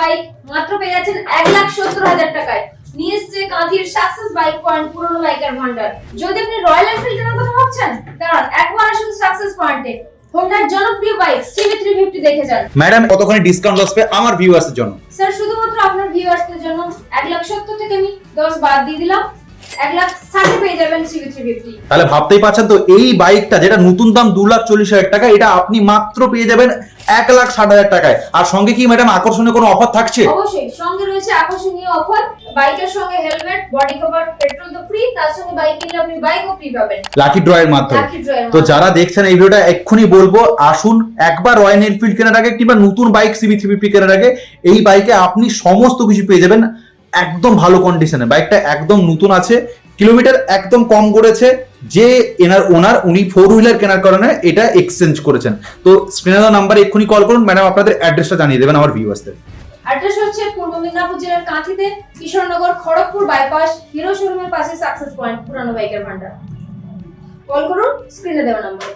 Bike মাত্র পেয়ে যাচ্ছেন 1,70,000 টাকায়। নিয়ে এসছে কাঁথির সাকসেস বাইক পয়েন্ট পুরনো বাইকের ভান্ডার। যদি আপনি রয়্যাল এনফিল্ড কেনার কথা ভাবছেন, দাঁড়ান একবার আসুন সাকসেস পয়েন্টে। হোন্ডার জনপ্রিয় বাইক CB350 দেখে যান। ম্যাডাম কতখানি ডিসকাউন্ট আসবে আমার ভিউয়ার্সের জন্য? স্যার শুধুমাত্র আপনার ভিউয়ার্সদের জন্য 1,70,000 থেকে আমি 10 বাদ দিয়ে দিলাম, 1,60,000 পেয়ে যাবেন CB350। তাহলে ভাবতেই পাচ্ছেন তো এই বাইকটা যেটা নতুন দাম 2,40,000 টাকা, এটা আপনি মাত্র পেয়ে যাবেন 1,60,000 টাকায়। আর সঙ্গে কি ম্যাডাম আকর্ষণীয় কোনো অফার থাকছে? অবশ্যই সঙ্গে রয়েছে আকর্ষণীয় অফার। বাইকের সঙ্গে হেলমেট, বডি কভার, পেট্রোল তো ফ্রি, তার সঙ্গে বাইক কিনলে আপনি বাইকও ফ্রি পাবেন লাকি ড্রয়ের মাধ্যমে। তো যারা দেখছেন এই ভিডিওটা এক্ষুনি বলবো আসুন একবার রয়্যাল এনফিল্ড কেনার আগে কিংবা নতুন বাইক CB350 কেনার আগে এই বাইকে আপনি সমস্ত কিছু পেয়ে যাবেন একদম ভালো কন্ডিশনে। বাইকটা একদম নতুন আছে, কিলোমিটার একদম কম করেছে। যে ওনার উনি 4 হুইলার কেনার কারণে এটা এক্সচেঞ্জ করেছেন। তো স্ক্রিনে দেওয়া নাম্বারে এক্ষুনি কল করুন, ম্যাডাম আপনাদের অ্যাড্রেসটা জানিয়ে দেবেন আমার ভিউয়ার্সদের। অ্যাড্রেস হচ্ছে পূর্ব মেদিনীপুর জেলার কাঁথিতে, কিশোরনগর খড়গপুর বাইপাস, হিরো শোরুমের পাশে সাকসেস পয়েন্ট পুরনো বাইকের ভান্ডার। কল করুন স্ক্রিনে দেওয়া নম্বরে।